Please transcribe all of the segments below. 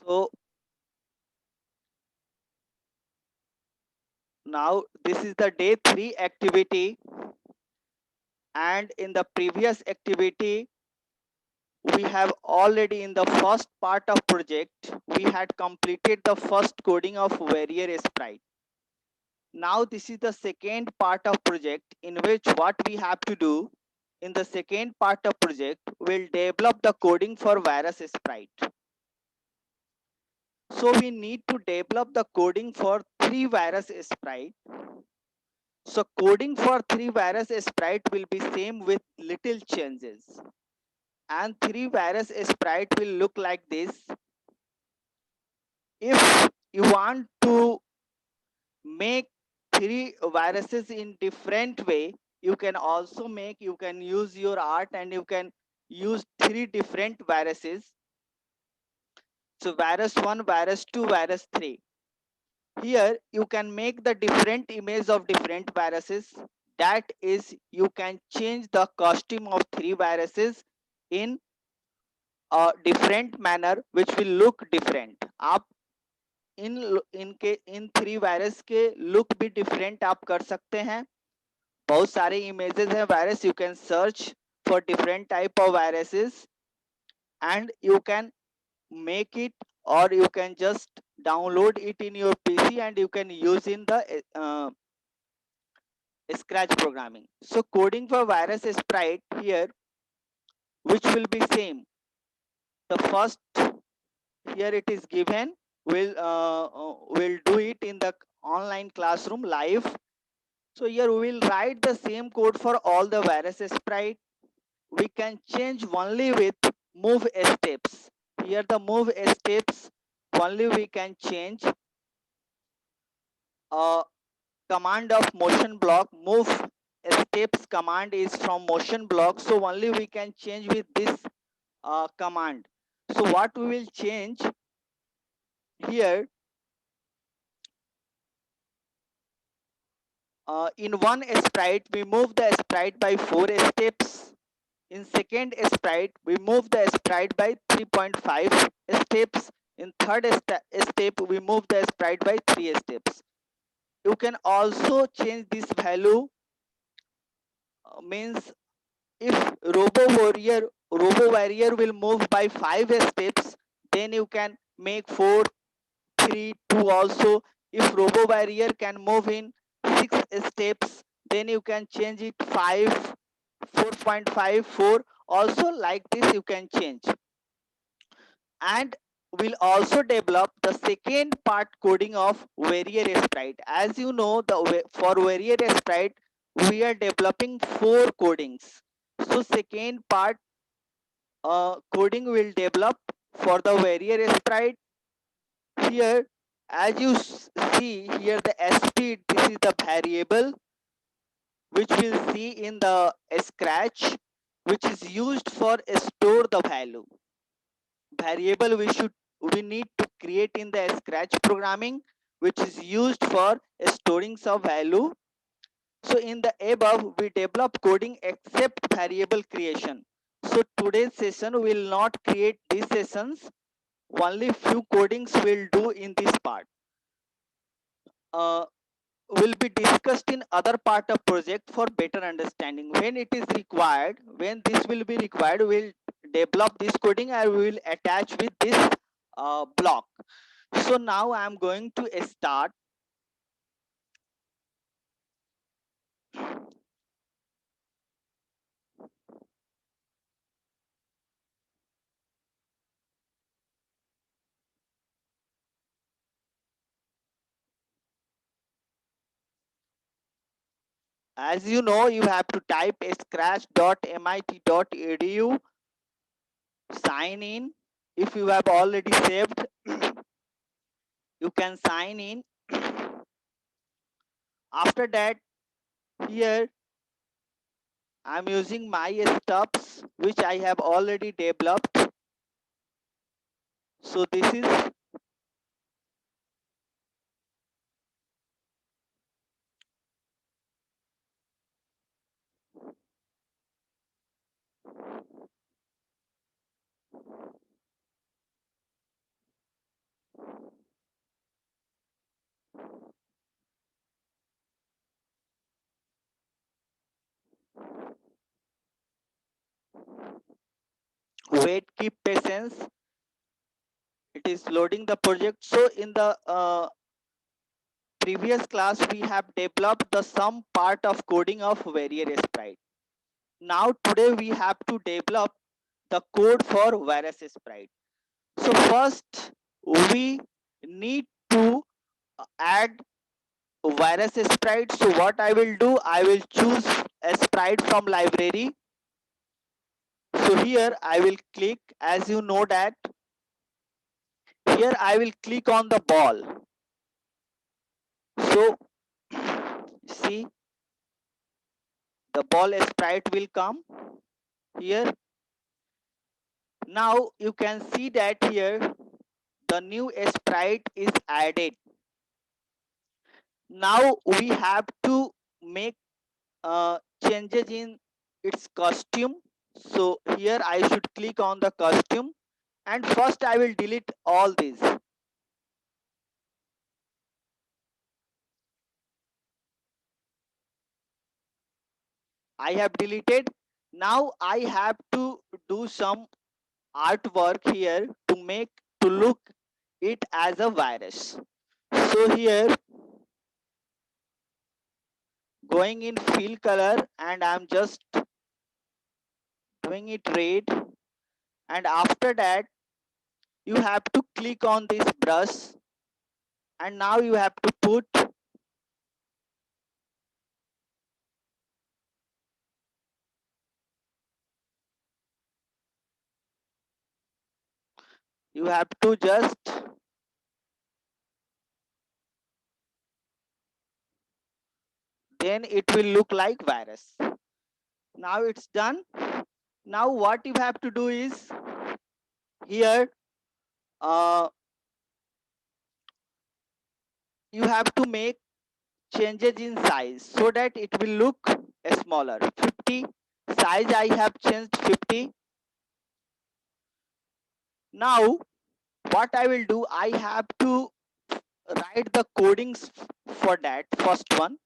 So now this is the day 3 activity, and in the previous activity we have already, in the first part of project, we had completed the first coding of Warrior Sprite. Now this is the second part of project, in which what we have to do in the second part of project, we'll develop the coding for Virus Sprite. So we need to develop the coding for 3 Virus Sprite. So coding for 3 Virus Sprite will be same with little changes, and 3 Virus Sprite will look like this. If you want to make 3 viruses in different way, you can also make, you can use your art and you can use 3 different viruses. So virus 1, virus 2, virus 3. Here you can make the different image of different viruses. That is, you can change the costume of 3 viruses in a different manner which will look different. आप इन 3 virus के look भी different आप कर सकते हैं. बहुत सारे images हैं virus, you can search for different type of viruses and you can make it, or you can just download it in your PC and you can use in the scratch programming. So coding for virus sprite here, which will be same. The first, here it is given, we'll do it in the online classroom live. So here we will write the same code for all the virus sprite. We can change only with move steps. Here the move steps only we can change. Command of motion block, move steps command is from motion block, so only we can change with this command. So what we will change here, in one sprite we move the sprite by 4 steps. In second sprite we move the sprite by 3.5 steps. In third step we move the sprite by 3 steps. You can also change this value, means if robo warrior will move by 5 steps, then you can make 4 3 2 also. If robo warrior can move in 6 steps, then you can change it 5 4.54 also. Like this you can change. And we'll also develop the second part coding of Warrior Sprite. As you know, for Warrior Sprite we are developing 4 codings. So second part coding will develop for the Warrior Sprite. Here, as you see here, the SP, this is the variable which we'll see in the scratch, which is used for store the value. Variable we need to create in the scratch programming, which is used for storing some value. So in the above we develop coding except variable creation. So today's session will not create these sessions, only few codings will do in this part. Will be discussed in other part of project for better understanding. When it is required, when this will be required, we'll develop this coding and we will attach with this block. So now I am going to start. As you know, you have to type scratch.mit.edu, sign in. If you have already saved, you can sign in. After that, here I'm using my stuffs which I have already developed. So this is Wait, keep patience, it is loading the project. So in the previous class we have developed the some part of coding of Warrior Sprite. Now today we have to develop the code for Virus Sprite. So first we need to add Virus Sprite. So what I will do, I will choose a sprite from library. So here I will click, as you know that here I will click on the ball. So see, the ball sprite will come here. Now you can see that here the new sprite is added. Now we have to make changes in its costume. So here I should click on the costume, and first I will delete all these. I have deleted. Now I have to do some artwork here to make to look it as a virus. So here going in fill color, and I'm just doing it red, and after that you have to click on this brush, and now you have to put, you have to just, then it will look like virus. Now it's done. Now what you have to do is here uh, you have to make changes in size so that it will look smaller. 50 size I have changed 50. Now what I will do, I have to write the codings for that first one.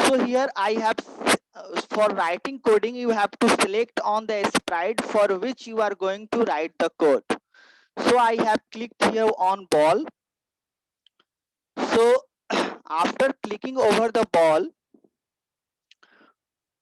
So here I have for writing coding you have to select on the sprite for which you are going to write the code. So I have clicked here on ball. So after clicking over the ball,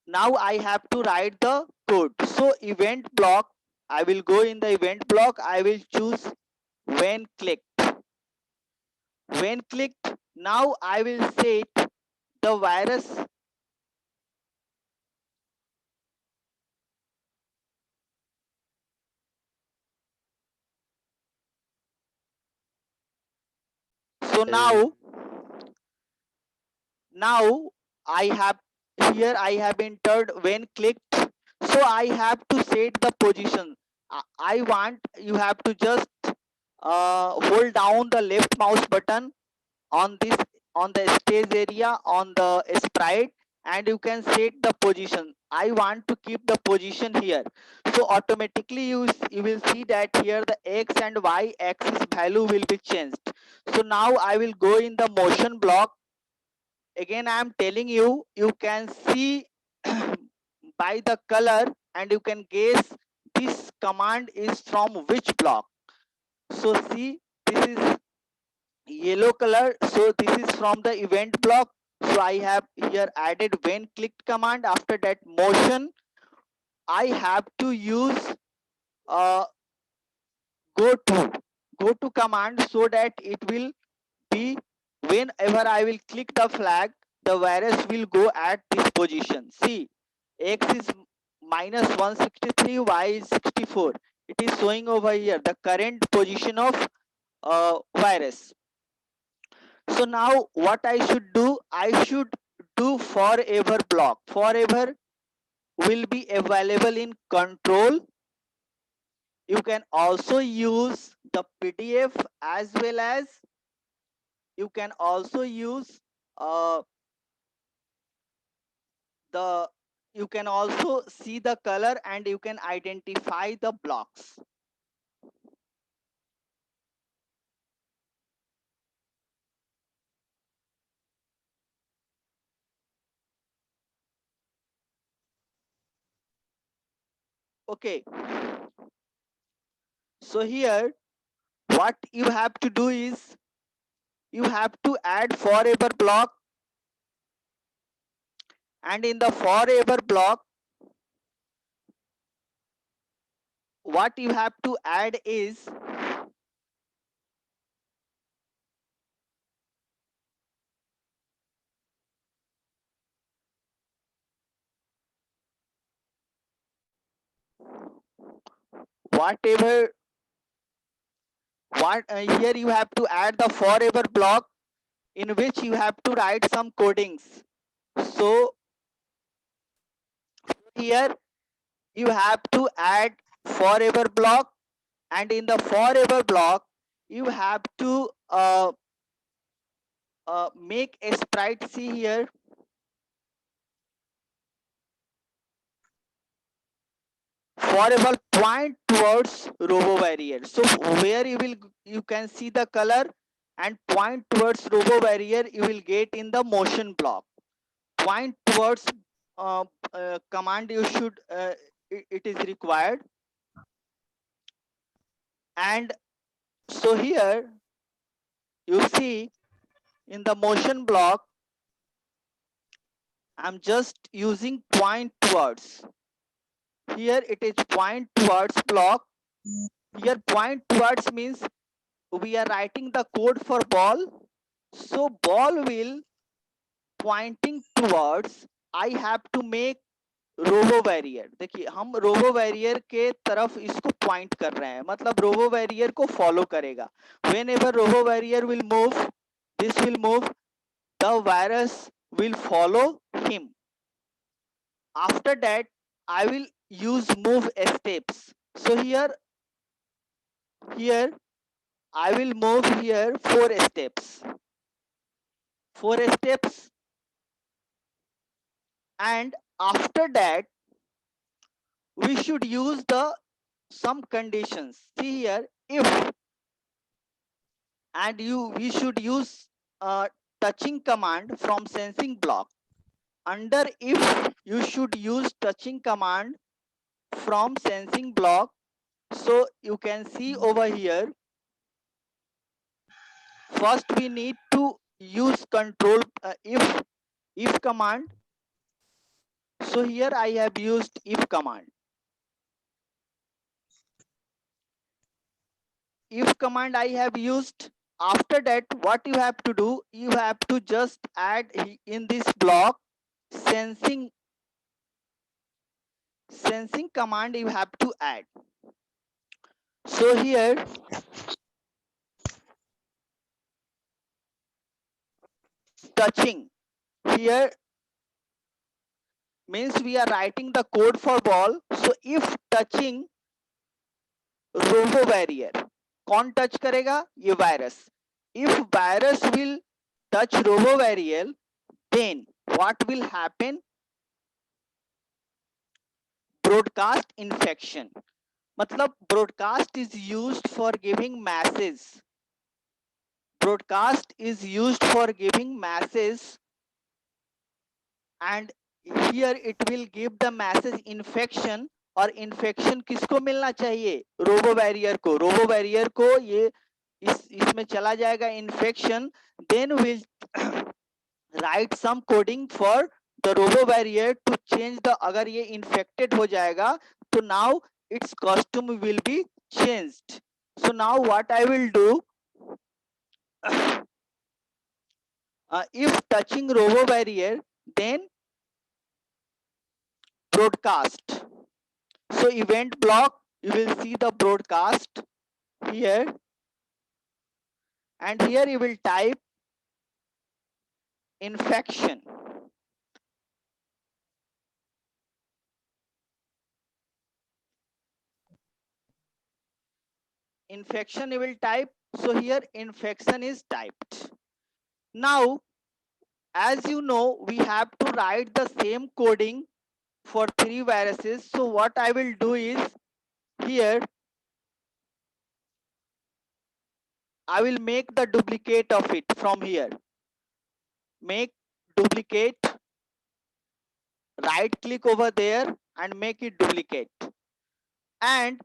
now I have to write the code. So event block, I will go in the event block, I will choose when clicked. When clicked, now I will set the virus. So Uh, now I have, here I have entered when clicked. So I have to set the position. I want you have to just hold down the left mouse button on this, on the stage area on the sprite, and you can set the position. I want to keep the position here. So automatically you will see that here the x and y axis value will be changed. So now I will go in the motion block. Again I am telling you, you can see by the color, and you can guess this command is from which block. So see, this is yellow color, so this is from the event block. So I have here added when clicked command. After that motion, I have to use uh, go to go to command, so that it will be whenever I will click the flag, the virus will go at this position. See, x is minus 163, y is 64. It is showing over here the current position of virus. So now what I should do, I should do forever block. Forever will be available in control. You can also use the PDF, as well as you can also use uh, the, you can also see the color, and you can identify the blocks. Okay, So here what you have to do is you have to add forever block, and in the forever block what you have to add is whatever what here you have to add the forever block in which you have to write some codings. So here you have to add forever block, and in the forever block you have to make a sprite. See here, forever point towards robo barrier. So where you can see the color and point towards robo barrier, you will get in the motion block. Point towards uh, command you should it is required. And so here you see in the motion block I'm just using point towards. Here it is point towards block. Here point towards means we are writing the code for ball. So ball will pointing towards, I have to make robo barrier. देखिए हम robo barrier के तरफ इसको point कर रहे हैं, मतलब robo barrier को फॉलो करेगा. Whenever robo barrier will move, this will move, the virus will follow him. After that I will use move steps. So here I will move here 4 steps, 4 steps, and after that we should use the some conditions. See here, if, and we should use touching command from sensing block. Under if you should use touching command from sensing block. So you can see over here, first we need to use control if command. So here I have used if command. If command I have used. After that what you have to do, you have to just add in this block sensing command you have to add. So here touching, here means we are writing the code for ball. So if touching robo barrier, कौन touch करेगा? ये virus. If virus will touch robo barrier, then what will happen? Broadcast infection. मतलब broadcast is used for giving messages. Broadcast is used for giving messages, and here it will give the message infection. और infection किसको मिलना चाहिए? Robo barrier को. Robo barrier को ये इसमें चला जाएगा infection. Then will write some coding for the robo barrier to change the, अगर ये इन्फेक्टेड हो जाएगा तो now it's costume will be changed. So now what I will do, if touching robo barrier, then broadcast. So event block, you will see the broadcast here, and here you will type infection. Infection you will type. So here infection is typed. Now as you know, we have to write the same coding for 3 viruses. So what I will do is, here I will make the duplicate of it from here. Make duplicate, right click over there and make it duplicate. And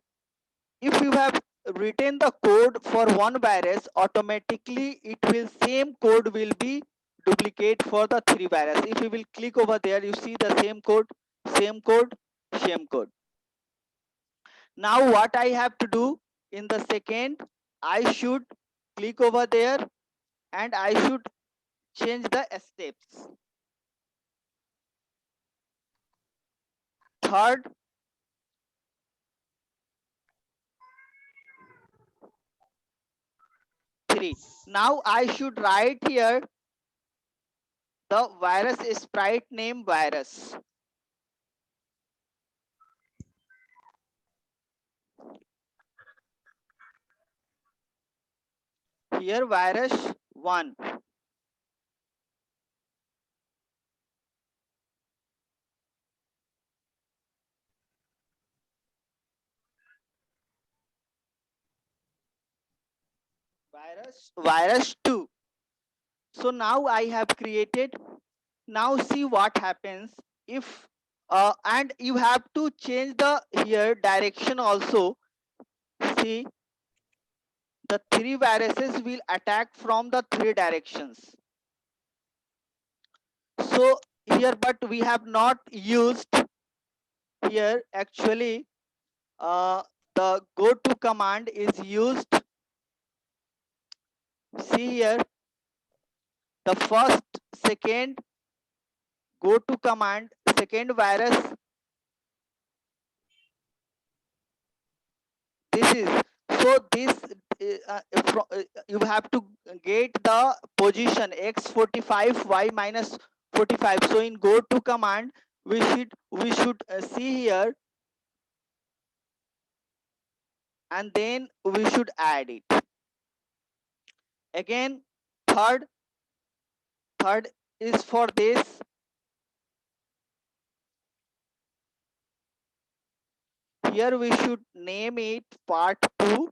if you have written the code for one virus, automatically it will same code will be duplicate for the three virus. If you will click over there, you see the same code, same code, same code. Now what I have to do in the second, I should click over there and I should change the steps. Third, 3. Now I should write here the virus sprite name virus. Here virus 1. Virus 2. So now I have created. Now see what happens if and you have to change the here direction also. See, the three viruses will attack from the three directions. So here, but we have not used here actually. The go to command is used. See here, the first, second go to command, second virus. This is so this you have to get the position x45 y minus 45. So in go to command, we should see here, and then we should add it again. Third is for this. Here we should name it part 2.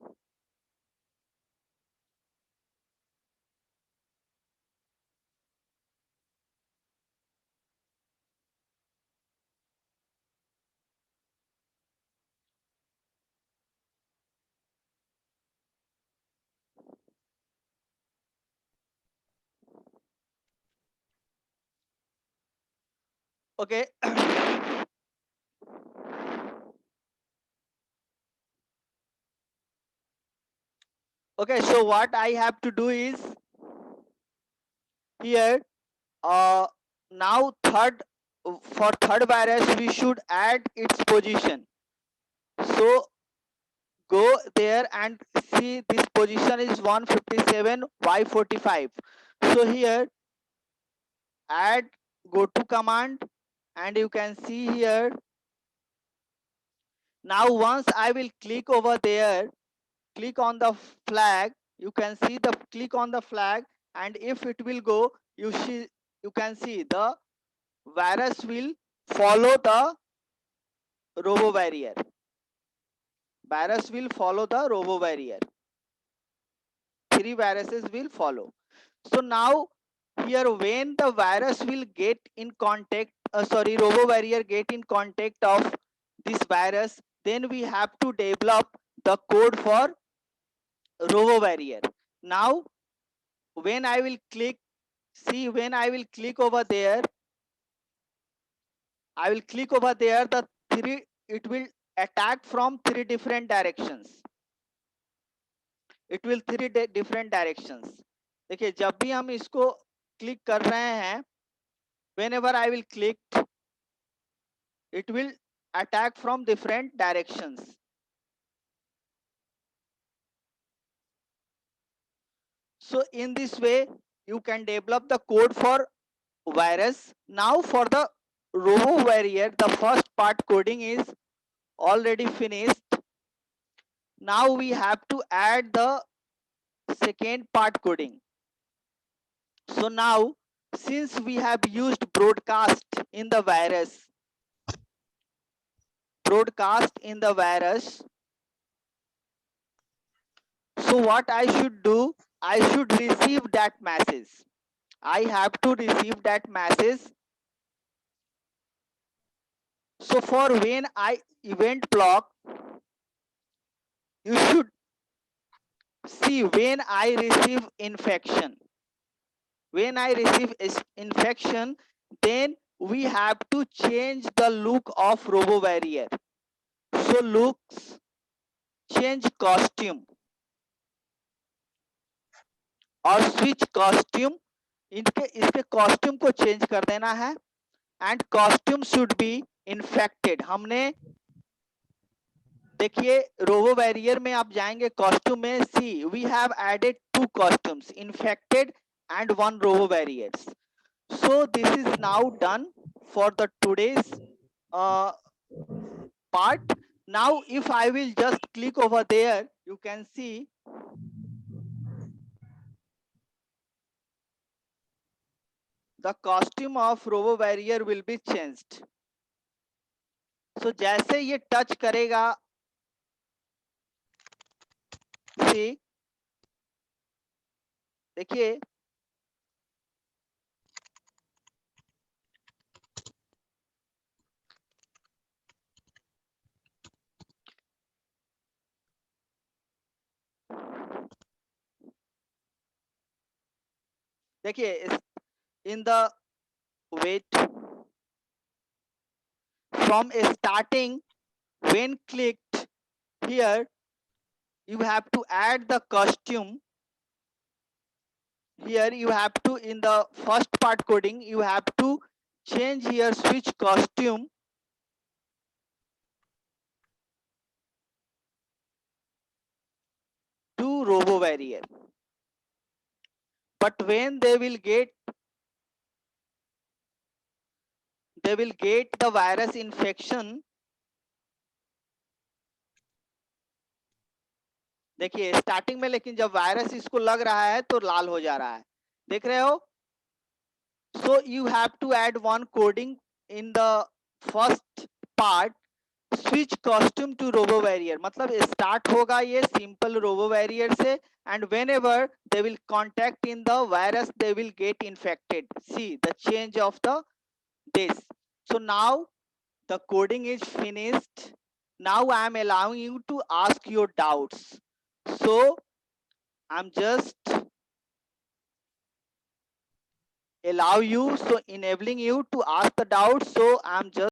Okay. Okay, so what I have to do is here, uh now for third virus we should add its position. So go there and see this position is 157 y 45. So here add go to command, and you can see here. Now once I will click over there, click on the flag, you can see the click on the flag, and if it will go, you can see the virus will follow the robo barrier. Virus will follow the robo barrier. Three viruses will follow. So now here when the virus will get in contact, robo barrier get in contact of this virus, then we have to develop the code for robo barrier. Now when I will click, see when I will click over there, I will click over there, the three, it will attack from three different directions. It will three different directions. देखिए जब भी हम इसको click कर रहे हैं, whenever I will click, it will attack from different directions. So in this way you can develop the code for virus. Now for the robo barrier, the first part coding is already finished. Now we have to add the second part coding. So now since we have used broadcast in the virus, so what I should do, I should receive that message. I have to receive that message. So for when I event block, you should see, when I receive infection, then we have to change the look of RoboBarrier. So looks, change costume और switch costume, इसके costume को change कर देना है and costume should be infected. हमने देखिए robo barrier में आप जाएंगे कॉस्ट्यूम में, see we have added 2 costumes, infected and 1 robo barriers. So this is now done for the today's part. Now if I will just click over there, you can see the costume of robo barrier will be changed. So जैसे ये touch करेगा, see, देखिए in the wait, from starting, when clicked here, you have to add the costume. Here you have to, in the first part coding, you have to change here switch costume to robo barrier. But when they will get the virus infection, देखिए starting में, लेकिन जब virus इसको लग रहा है तो लाल हो जा रहा है, देख रहे हो. So you have to add one coding in the first part, switch costume to robo barrier. मतलब start होगा ये simple robo barrier से, and whenever they will contact in the virus, they will get infected. See the change of the this. So now the coding is finished. Now I am allowing you to ask your doubts. So I'm just allow you, so enabling you to ask the doubts. So I'm just